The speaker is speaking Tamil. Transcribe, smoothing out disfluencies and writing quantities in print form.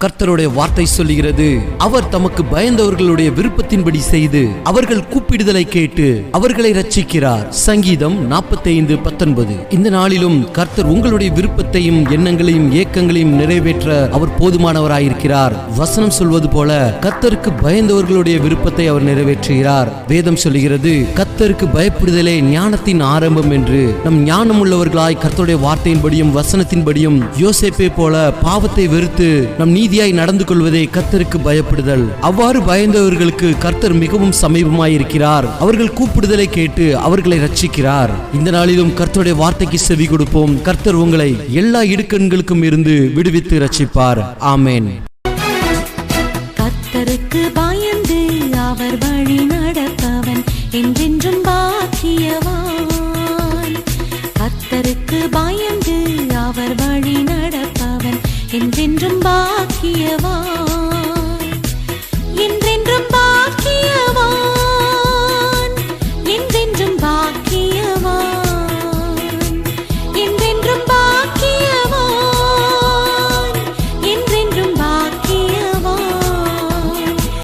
கர்த்தருடைய வார்த்தை சொல்லுகிறது, அவர் தமக்கு பயந்தவர்களுடைய விருப்பத்தின்படி செய்து அவர்கள் கூப்பிடுதலை கேட்டு அவர்களை ரட்சிக்கிறார். சங்கீதம் 45:19. இந்த நாளிலும் கர்த்தர் உங்களுடைய விருப்பத்தையும் எண்ணங்களையும் ஏக்கங்களையும் நிறைவேற்ற அவர் போதுமானவராயிருக்கிறார். வசனம் சொல்வது போல கர்த்தருக்கு பயந்தவர்களுடைய விருப்பத்தை அவர் நிறைவேற்றுகிறார். வேதம் சொல்லுகிறது, கர்த்தருக்கு பயப்படுதலே ஞானத்தின் ஆரம்பம் என்று. நம் ஞானம் உள்ளவர்களாய் கர்த்தருடைய வார்த்தையின்படியும் வசனத்தின்படியும் யோசேப்பை போல பாவத்தை வெறுத்து நம் நீதியாய் நடந்து கொள்வதே கர்த்தருக்கு பயப்படுதல். அவ்வாறு பயந்தவர்களுக்கு கர்த்தர் மிகவும் சமீபமாயிருக்கிறார். அவர்கள் கூப்பிடுதலை கேட்டு அவர்களை ரட்சிக்கிறார். இந்த நாளிலும் கர்த்தருடைய வார்த்தைக்கு செவி கொடுப்போம். கர்த்தர் உங்களை எல்லா இடுக்கண்களுக்கும் இருந்து விடுவித்து ரட்சிப்பார். ஆமேன். கர்த்தருக்கு பயந்து அவர் வழி நடப்பவன் என்றென்றும் பாக்கியவான். கர்த்தருக்கு பயந்து அவர் வழி நடப்பவன் என்றென்றும் பாக்கியவான்.